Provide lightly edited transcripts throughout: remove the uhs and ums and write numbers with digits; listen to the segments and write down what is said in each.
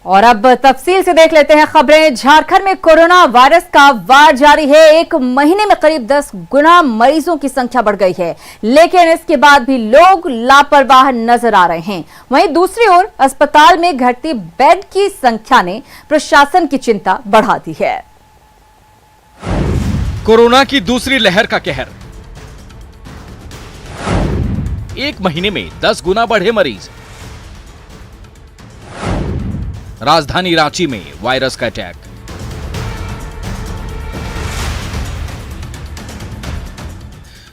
और अब तफसील से देख लेते हैं खबरें। झारखंड में कोरोना वायरस का वार जारी है। एक महीने में करीब 10 गुना मरीजों की संख्या बढ़ गई है, लेकिन इसके बाद भी लोग लापरवाह नजर आ रहे हैं। वहीं दूसरी ओर अस्पताल में घटती बेड की संख्या ने प्रशासन की चिंता बढ़ा दी है। कोरोना की दूसरी लहर का कहर। एक महीने में 10 गुना बढ़े मरीज। राजधानी रांची में वायरस का अटैक।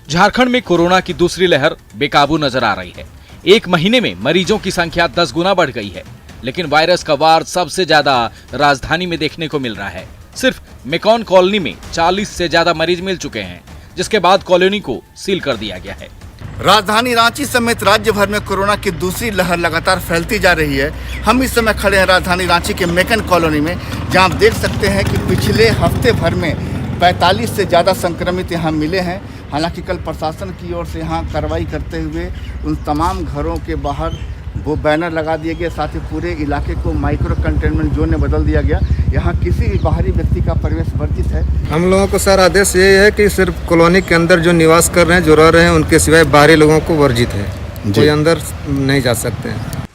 झारखंड में कोरोना की दूसरी लहर बेकाबू नजर आ रही है। एक महीने में मरीजों की संख्या 10 गुना बढ़ गई है, लेकिन वायरस का वार सबसे ज्यादा राजधानी में देखने को मिल रहा है। सिर्फ मेकॉन कॉलोनी में 40 से ज्यादा मरीज मिल चुके हैं, जिसके बाद कॉलोनी को सील कर दिया गया है। राजधानी रांची समेत राज्य भर में कोरोना की दूसरी लहर लगातार फैलती जा रही है। हम इस समय खड़े हैं राजधानी रांची के मेकन कॉलोनी में, जहां आप देख सकते हैं कि पिछले हफ्ते भर में 45 से ज़्यादा संक्रमित यहां मिले हैं। हालांकि कल प्रशासन की ओर से यहां कार्रवाई करते हुए उन तमाम घरों के बाहर वो बैनर लगा दिए गए, साथ ही पूरे इलाके को माइक्रो कंटेनमेंट जोन में बदल दिया गया। यहाँ किसी भी बाहरी व्यक्ति का प्रवेश वर्जित है। हम लोगों को सर आदेश ये है कि सिर्फ कॉलोनी के अंदर जो निवास कर रहे हैं, जो रह रहे हैं, उनके सिवाय बाहरी लोगों को वर्जित है, कोई अंदर नहीं जा सकते हैं।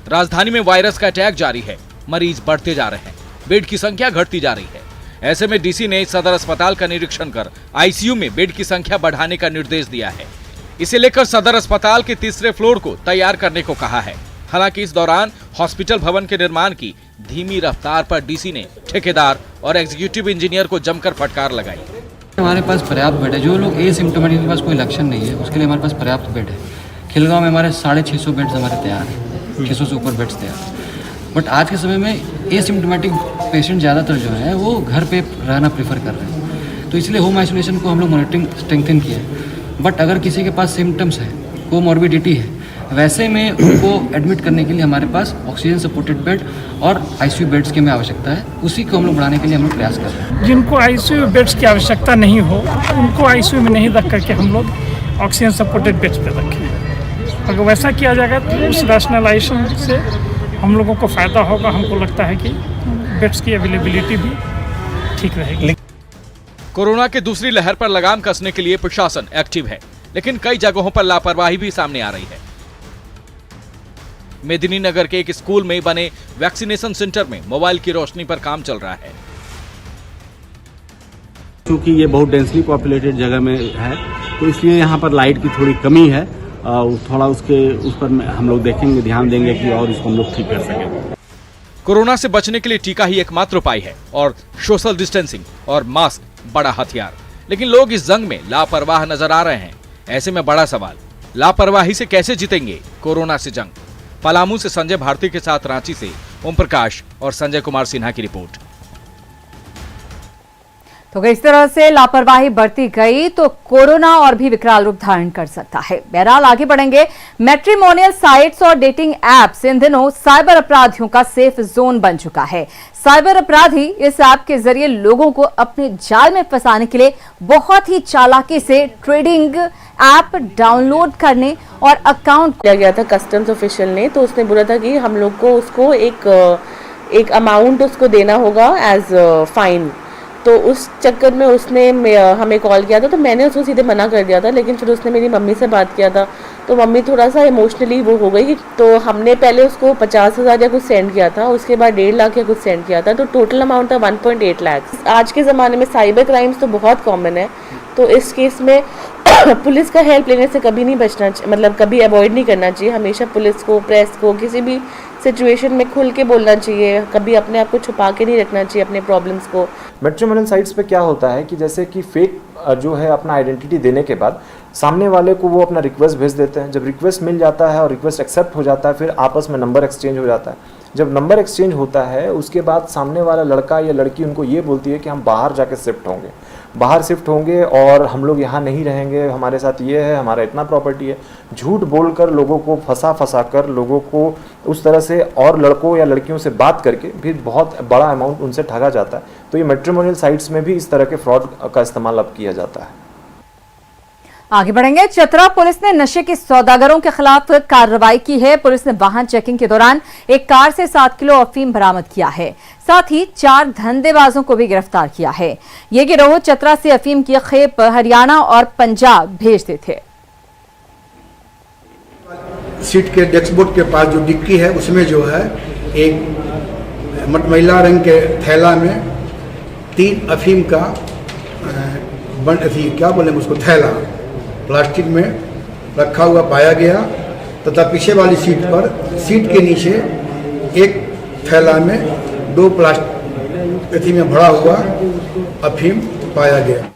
राजधानी में वायरस का अटैक जारी है। मरीज बढ़ते जा रहे हैं, बेड की संख्या घटती जा रही है। ऐसे में डीसी ने सदर अस्पताल का निरीक्षण कर आईसीयू में बेड की संख्या बढ़ाने का निर्देश दिया है। इसे लेकर सदर अस्पताल के तीसरे फ्लोर को तैयार करने को कहा है। हालांकि इस दौरान हॉस्पिटल भवन के निर्माण की धीमी रफ्तार पर डीसी ने ठेकेदार और एग्जीक्यूटिव इंजीनियर को जमकर फटकार लगाई। हमारे पास पर्याप्त बेड है। जो लोग एसिम्प्टोमेटिक के पास कोई लक्षण नहीं है, उसके लिए हमारे पास पर्याप्त बेड है। खिलगांव में हमारे 650 बेड्स हमारे तैयार हैं, 600 से ऊपर बेड्स तैयार हैं। बट आज के समय में एसिम्प्टोमेटिक पेशेंट ज़्यादातर जो है वो घर पे रहना प्रेफर कर रहे हैं, तो इसलिए होम आइसोलेशन को हम लोग मॉनिटरिंग स्ट्रेंथन किया है। बट अगर किसी के पास सिम्टम्स है, कोमॉर्बिडिटी है, वैसे में उनको एडमिट करने के लिए हमारे पास ऑक्सीजन सपोर्टेड बेड और आईसीयू बेड्स की हमें आवश्यकता है। उसी को हम लोग बढ़ाने के लिए हम लोग प्रयास कर रहे हैं। जिनको आईसीयू बेड्स की आवश्यकता नहीं हो, उनको आईसीयू में नहीं रख करके हम लोग ऑक्सीजन सपोर्टेड बेड्स पे रखें। अगर वैसा किया जाएगा तो उस रैशनलाइजेशन से हम लोगों को फ़ायदा होगा। हमको लगता है कि बेड्स की अवेलेबिलिटी भी ठीक रहेगी। कोरोना की दूसरी लहर पर लगाम कसने के लिए प्रशासन एक्टिव है, लेकिन कई जगहों पर लापरवाही भी सामने आ रही है। मेदिनीनगर के एक स्कूल में बने वैक्सीनेशन सेंटर में मोबाइल की रोशनी पर काम चल रहा है। क्योंकि ये बहुत डेंसली पॉपुलेटेड जगह में है, तो इसलिए यहाँ पर लाइट की थोड़ी कमी है। थोड़ा उस पर हम लोग देखेंगे, ध्यान देंगे कि और इसको हम लोग ठीक कर सकें। कोरोना से बचने के लिए टीका ही एकमात्र उपाय है और सोशल डिस्टेंसिंग और मास्क बड़ा हथियार। लेकिन लोग इस जंग में लापरवाह नजर आ रहे हैं। ऐसे में बड़ा सवाल, लापरवाही से कैसे जीतेंगे कोरोना से जंग? पलामू से संजय भारती के साथ रांची से ओम प्रकाश और संजय कुमार सिन्हा की रिपोर्ट। तो इस तरह से लापरवाही बढ़ती गई तो कोरोना और भी विकराल रूप धारण कर सकता है। बहरहाल आगे बढ़ेंगे। मैट्रिमोनियल साइट्स और डेटिंग एप्स इन दिनों साइबर अपराधियों का सेफ जोन बन चुका है। साइबर अपराधी इस ऐप के जरिए लोगों को अपने जाल में फंसाने के लिए बहुत ही चालाकी से ट्रेडिंग ऐप डाउनलोड करने और अकाउंट किया गया था कस्टम्स ऑफिशियल ने। तो उसने बोला था कि हम लोग को उसको एक अमाउंट उसको देना होगा एज फाइन। तो उस चक्कर में उसने हमें कॉल किया था, तो मैंने उसको सीधे मना कर दिया था। लेकिन फिर उसने मेरी मम्मी से बात किया था, तो मम्मी थोड़ा सा इमोशनली वो हो गई। तो हमने पहले उसको 50,000 या कुछ सेंड किया था, उसके बाद 1.5 लाख या कुछ सेंड किया था। तो टोटल अमाउंट था 1.8 लाख। आज के ज़माने में साइबर क्राइम्स तो बहुत कॉमन है, तो इस केस में पुलिस का हेल्प लेने से कभी नहीं बचना चाहिए, मतलब कभी अवॉइड नहीं करना चाहिए। हमेशा पुलिस को, प्रेस को, किसी भी सिचुएशन में खुल के बोलना चाहिए। कभी अपने आप को छुपा के नहीं रखना चाहिए अपने प्रॉब्लम्स को। मैट्रिमोनियल साइट्स पे क्या होता है कि जैसे कि फेक जो है अपना आइडेंटिटी देने के बाद सामने वाले को वो अपना रिक्वेस्ट भेज देते हैं। जब रिक्वेस्ट मिल जाता है और रिक्वेस्ट एक्सेप्ट हो जाता है, फिर आपस में नंबर एक्सचेंज हो जाता है। जब नंबर एक्सचेंज होता है उसके बाद सामने वाला लड़का या लड़की उनको ये बोलती है कि हम बाहर जाके शिफ्ट होंगे और हम लोग यहाँ नहीं रहेंगे, हमारे साथ ये है, हमारा इतना प्रॉपर्टी है। झूठ बोलकर लोगों को फंसा कर लोगों को उस तरह से और लड़कों या लड़कियों से बात करके भी बहुत बड़ा अमाउंट उनसे ठगा जाता है। तो ये मैट्रिमोनियल साइट्स में भी इस तरह के फ्रॉड का इस्तेमाल अब किया जाता है। आगे बढ़ेंगे। चतरा पुलिस ने नशे के सौदागरों के खिलाफ कार्रवाई की है। पुलिस ने वाहन चेकिंग के दौरान एक कार से 7 किलो अफीम बरामद किया है। साथ ही 4 धंधेबाजों को भी गिरफ्तार किया है। ये गिरोह चतरा से अफीम की खेप हरियाणा और पंजाब भेजते थे। सीट के डैशबोर्ड के पास जो डिक्की है उसमें जो है एक मटमैला रंग के थैला में 3 अफीम का क्या बोलेंगे उसको, थैला प्लास्टिक में रखा हुआ पाया गया तथा पीछे वाली सीट पर सीट के नीचे एक थैला में 2 प्लास्टिक में भरा हुआ अफीम पाया गया।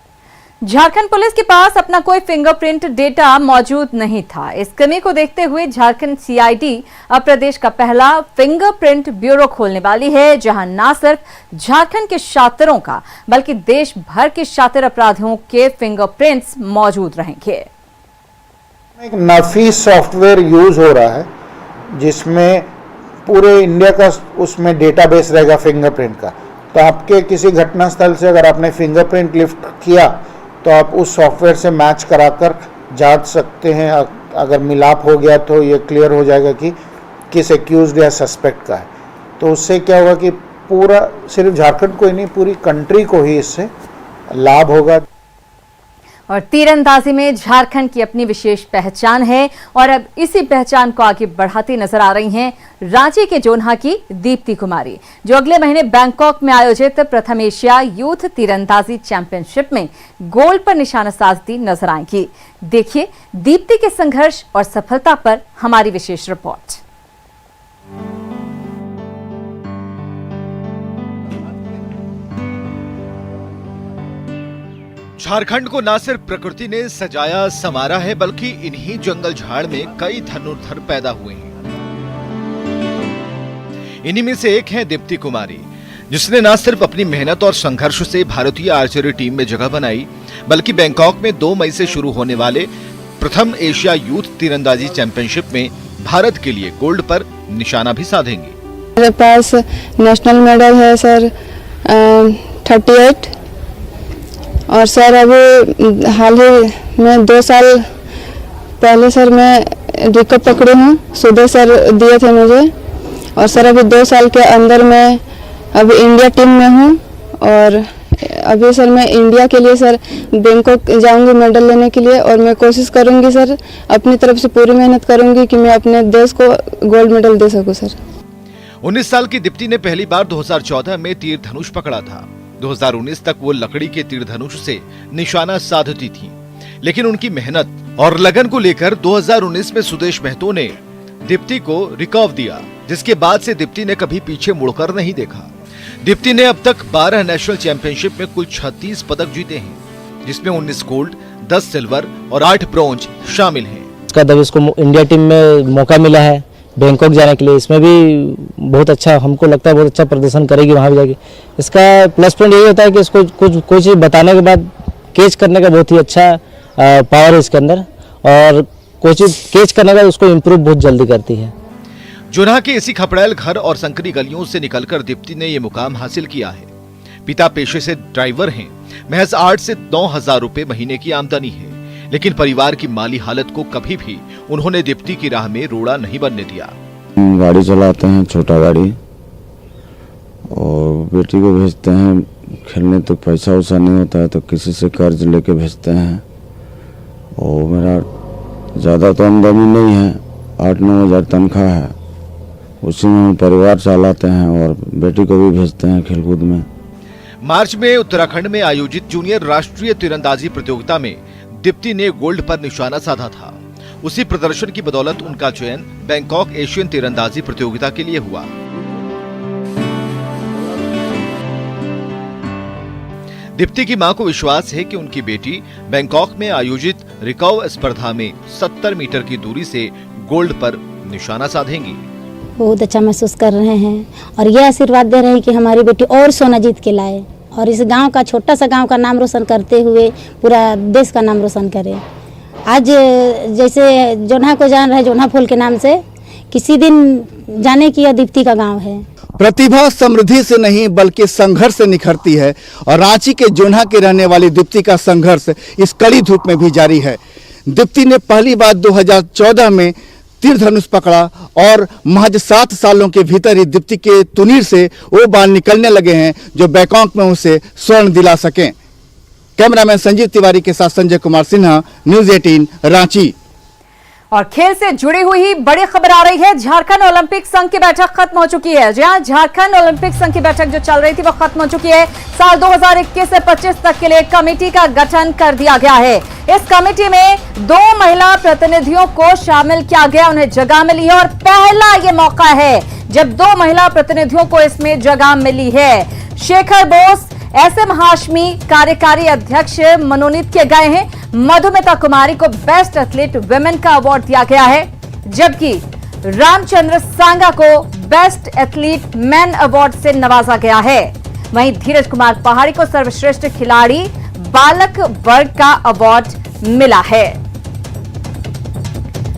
झारखंड पुलिस के पास अपना कोई फिंगरप्रिंट डेटा मौजूद नहीं था। इस कमी को देखते हुए झारखंड सीआईडी अब प्रदेश का पहला फिंगरप्रिंट ब्यूरो खोलने वाली है, जहां न सिर्फ झारखंड के शातिरों का बल्कि देश भर के शातिर अपराधियों के फिंगरप्रिंट्स मौजूद रहेंगे। एक नफीस सॉफ्टवेयर यूज हो रहा है जिसमें पूरे इंडिया का उसमें डेटाबेस रहेगा फिंगरप्रिंट का। तो आपके किसी घटनास्थल से अगर आपने फिंगरप्रिंट लिफ्ट किया तो आप उस सॉफ्टवेयर से मैच कराकर जांच सकते हैं। अगर मिलाप हो गया तो ये क्लियर हो जाएगा कि किस एक्यूज्ड या सस्पेक्ट का है। तो उससे क्या होगा कि पूरा सिर्फ झारखंड को ही नहीं पूरी कंट्री को ही इससे लाभ होगा। और तीरंदाजी में झारखंड की अपनी विशेष पहचान है और अब इसी पहचान को आगे बढ़ाती नजर आ रही हैं रांची के जोन्हा की दीप्ति कुमारी, जो अगले महीने बैंकॉक में आयोजित प्रथम एशिया यूथ तीरंदाजी चैंपियनशिप में गोल्ड पर निशाना साधती नजर आएंगी। देखिए दीप्ति के संघर्ष और सफलता पर हमारी विशेष रिपोर्ट। झारखंड को न सिर्फ प्रकृति ने सजाया संवारा है बल्कि इन्हीं जंगल झाड़ में कई धनुर्धर पैदा हुए हैं। इन्हीं में से एक है दीप्ति कुमारी, जिसने न सिर्फ अपनी मेहनत और संघर्ष से भारतीय आर्चरी टीम में जगह बनाई बल्कि बैंकॉक में 2 मई से शुरू होने वाले प्रथम एशिया यूथ तीरंदाजी चैंपियनशिप में भारत के लिए गोल्ड पर निशाना भी साधेंगी। मेरे पास नेशनल मेडल है सर 38 और सर अभी हाल ही में 2 साल पहले सर मैं रिकप पकड़ी हूँ, सुबह सर दिए थे मुझे। और सर अभी 2 साल के अंदर मैं अभी इंडिया टीम में हूँ और अभी सर मैं इंडिया के लिए सर बैंकॉक जाऊंगी मेडल लेने के लिए। और मैं कोशिश करूंगी सर, अपनी तरफ से पूरी मेहनत करूंगी कि मैं अपने देश को गोल्ड मेडल दे सकूं सर। 19 साल की दीप्ति ने पहली बार 2014 में तीर धनुष पकड़ा था। 2019 तक वो लकड़ी के तीर धनुष से निशाना साधती थी, लेकिन उनकी मेहनत और लगन को लेकर 2019 में सुदेश महतो ने दीप्ति को रिकॉर्व दिया, जिसके बाद से दीप्ति ने कभी पीछे मुड़कर नहीं देखा। दीप्ति ने अब तक 12 नेशनल चैंपियनशिप में कुल 36 पदक जीते हैं, जिसमें 19 गोल्ड, 10 सिल्वर और 8 ब्रॉन्ज शामिल हैं। इसका जब इसको इंडिया टीम में मौका मिला है बैंकॉक जाने के लिए, इसमें भी बहुत अच्छा हमको लगता है, बहुत अच्छा प्रदर्शन करेगी वहाँ भी जाके। इसका प्लस पॉइंट यही होता है कि इसको कोई चीज़ बताने के बाद कैच करने का बहुत ही अच्छा पावर है इसके अंदर, और कोई चीज़ कैच करने का उसको इम्प्रूव बहुत जल्दी करती है। जोन्हा के इसी खपड़ैल घर और संकरी गलियों से निकलकर दीप्ति ने ये मुकाम हासिल किया है। पिता पेशे से ड्राइवर हैं, महज 8 से 9,000 रुपए महीने की आमदनी है, लेकिन परिवार की माली हालत को कभी भी उन्होंने दीप्ति की राह में रोड़ा नहीं बनने दिया। गाड़ी चलाते हैं, छोटा गाड़ी, और बेटी को भेजते हैं खेलने, तो पैसा वैसा नहीं होता है तो किसी से कर्ज लेके भेजते हैं। और मेरा ज़्यादा तो आमदनी नहीं है, 8-9 हज़ार तनख्वाह है, उसी में हम परिवार चलाते हैं और बेटी को भी भेजते हैं खेलकूद में। मार्च में उत्तराखंड में आयोजित जूनियर राष्ट्रीय तीरंदाजी प्रतियोगिता में दीप्ति ने गोल्ड पर निशाना साधा था। उसी प्रदर्शन की बदौलत उनका चयन बैंकॉक एशियन तीरंदाजी प्रतियोगिता के लिए हुआ। दीप्ति की मां को विश्वास है कि उनकी बेटी बैंकॉक में आयोजित रिकर्व स्पर्धा में 70 मीटर की दूरी से गोल्ड पर निशाना साधेंगी। बहुत अच्छा महसूस कर रहे हैं और यह आशीर्वाद दे रहे हैं कि हमारी बेटी और सोना जीत के लाए और इस गांव का, छोटा सा गांव का नाम रोशन करते हुए पूरा देश का नाम रोशन करे। आज जैसे जोन्हा को जान रहे, जोन्हा फूल के नाम से, किसी दिन जाने की यह दीप्ति का गांव है। प्रतिभा समृद्धि से नहीं बल्कि संघर्ष से निखरती है और रांची के जोन्हा के रहने वाली दीप्ति का संघर्ष इस कड़ी धूप में भी जारी है। दीप्ति ने पहली बार 2014 में तीर धनुष पकड़ा और महज 7 सालों के भीतर ही दीप्ति के तुनीर से वो बाल निकलने लगे हैं जो बैंकॉक में उसे स्वर्ण दिला सकें। कैमरामैन संजीव तिवारी के साथ संजय कुमार सिन्हा, न्यूज़ 18 रांची। और खेल से जुड़ी हुई बड़ी खबर आ रही है। झारखंड ओलंपिक संघ की बैठक खत्म हो चुकी है। जहां झारखंड ओलंपिक संघ की बैठक जो चल रही थी वो खत्म हो चुकी है। साल 2021 से 25 तक के लिए कमेटी का गठन कर दिया गया है। इस कमेटी में 2 महिला प्रतिनिधियों को शामिल किया गया, उन्हें जगह मिली है और पहला ये मौका है जब 2 महिला प्रतिनिधियों को इसमें जगह मिली है। शेखर बोस एसएम हाशमी कार्यकारी अध्यक्ष मनोनीत किए गए हैं। मधुमिता कुमारी को बेस्ट एथलीट वुमेन का अवार्ड दिया गया है, जबकि रामचंद्र सांगा को बेस्ट एथलीट मैन अवार्ड से नवाजा गया है। वहीं धीरज कुमार पहाड़ी को सर्वश्रेष्ठ खिलाड़ी बालक वर्ग का अवार्ड मिला है।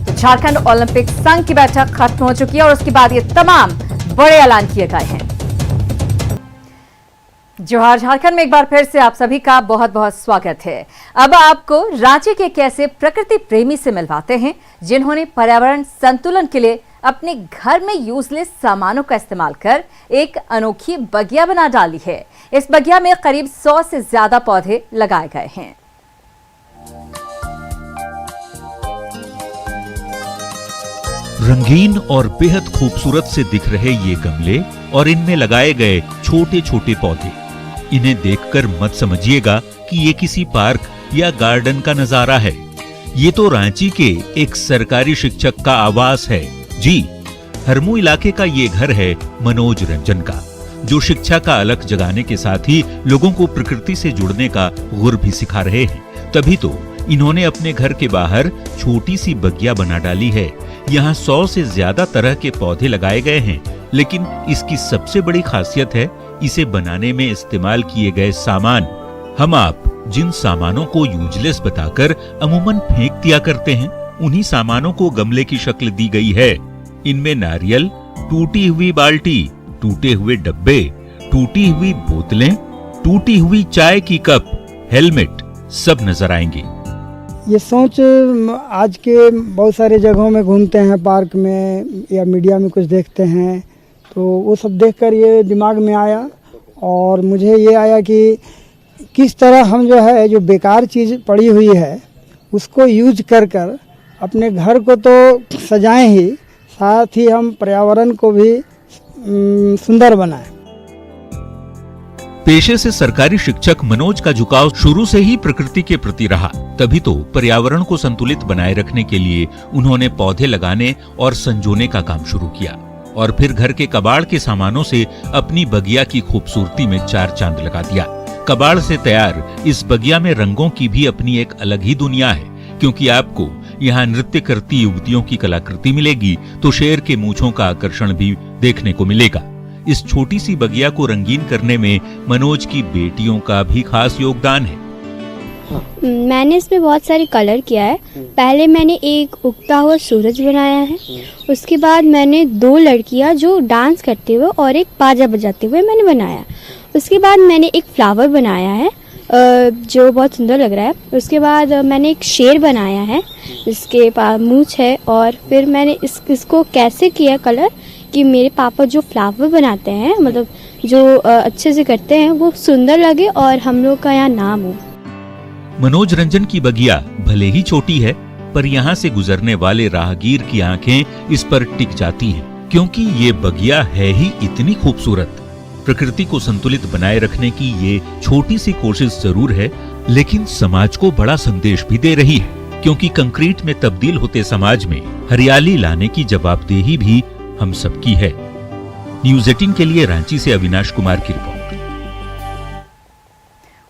तो झारखंड ओलंपिक संघ की बैठक खत्म हो चुकी है और उसके बाद ये तमाम बड़े ऐलान किए गए हैं। जोहार झारखंड में एक बार फिर से आप सभी का बहुत बहुत स्वागत है। अब आपको रांची के कैसे प्रकृति प्रेमी से मिलवाते हैं जिन्होंने पर्यावरण संतुलन के लिए अपने घर में यूजलेस सामानों का इस्तेमाल कर एक अनोखी बगिया बना डाली है। इस बगिया में करीब 100 से ज्यादा पौधे लगाए गए हैं। रंगीन और बेहद खूबसूरत से दिख रहे ये गमले और इनमें लगाए गए छोटे छोटे पौधे, इन्हें देखकर मत समझिएगा कि ये किसी पार्क या गार्डन का नजारा है। ये तो रांची के एक सरकारी शिक्षक का आवास है। जी, हरमू इलाके का ये घर है मनोज रंजन का, जो शिक्षा का अलख जगाने के साथ ही लोगों को प्रकृति से जुड़ने का गुर भी सिखा रहे हैं। तभी तो इन्होंने अपने घर के बाहर छोटी सी बगिया बना डाली है। यहाँ 100 से ज्यादा तरह के पौधे लगाए गए हैं, लेकिन इसकी सबसे बड़ी खासियत है इसे बनाने में इस्तेमाल किए गए सामान। हम आप जिन सामानों को यूजलेस बताकर अमूमन फेंक दिया करते हैं, उन्हीं सामानों को गमले की शक्ल दी गई है। इनमें नारियल, टूटी हुई बाल्टी, टूटे हुए डब्बे, टूटी हुई बोतलें, टूटी हुई चाय की कप, हेलमेट सब नजर आएंगे। ये सोच आज के बहुत सारे जगहों में घूमते हैं, पार्क में या मीडिया में कुछ देखते हैं, तो वो सब देखकर ये दिमाग में आया और मुझे ये आया कि किस तरह हम जो बेकार चीज़ पड़ी हुई है उसको यूज कर अपने घर को तो सजाएं ही, साथ ही हम पर्यावरण को भी सुंदर बनाएं। पेशे से सरकारी शिक्षक मनोज का झुकाव शुरू से ही प्रकृति के प्रति रहा, तभी तो पर्यावरण को संतुलित बनाए रखने के लिए उन्होंने पौधे लगाने और संजोने का काम शुरू किया और फिर घर के कबाड़ के सामानों से अपनी बगिया की खूबसूरती में 4 चांद लगा दिया। कबाड़ से तैयार इस बगिया में रंगों की भी अपनी एक अलग ही दुनिया है, क्योंकि आपको यहाँ नृत्य करती युवतियों की कलाकृति मिलेगी तो शेर के मूंछों का आकर्षण भी देखने को मिलेगा। इस छोटी सी बगिया को रंगीन करने में मनोज की बेटियों का भी खास योगदान है। मैंने इसमें बहुत सारे कलर किया है। पहले मैंने एक उगता हुआ सूरज बनाया है, उसके बाद मैंने 2 लड़कियां जो डांस करते हुए और एक बाजा बजाते हुए मैंने बनाया। उसके बाद मैंने एक फ्लावर बनाया है जो बहुत सुंदर लग रहा है। उसके बाद मैंने एक शेर बनाया है जिसके पास मूंछ है, और फिर मैंने इसको कैसे किया कलर कि मेरे पापा जो फ्लावर बनाते हैं, मतलब जो अच्छे से करते हैं, वो सुंदर लगे और हम लोग का यहाँ नाम हो। मनोज रंजन की बगिया भले ही छोटी है, पर यहाँ से गुजरने वाले राहगीर की आंखें इस पर टिक जाती हैं, क्योंकि ये बगिया है ही इतनी खूबसूरत। प्रकृति को संतुलित बनाए रखने की ये छोटी सी कोशिश जरूर है, लेकिन समाज को बड़ा संदेश भी दे रही है, क्योंकि कंक्रीट में तब्दील होते समाज में हरियाली लाने की जवाबदेही भी हम सबकी है। न्यूज़ 18 के लिए रांची से अविनाश कुमार की रिपोर्ट।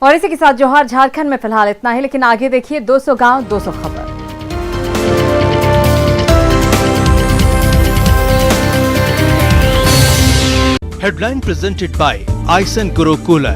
और इसी के साथ जोहार झारखंड में फिलहाल इतना ही, लेकिन आगे देखिए 200 गांव 200 खबर। Headline presented by Aisen Gurukula.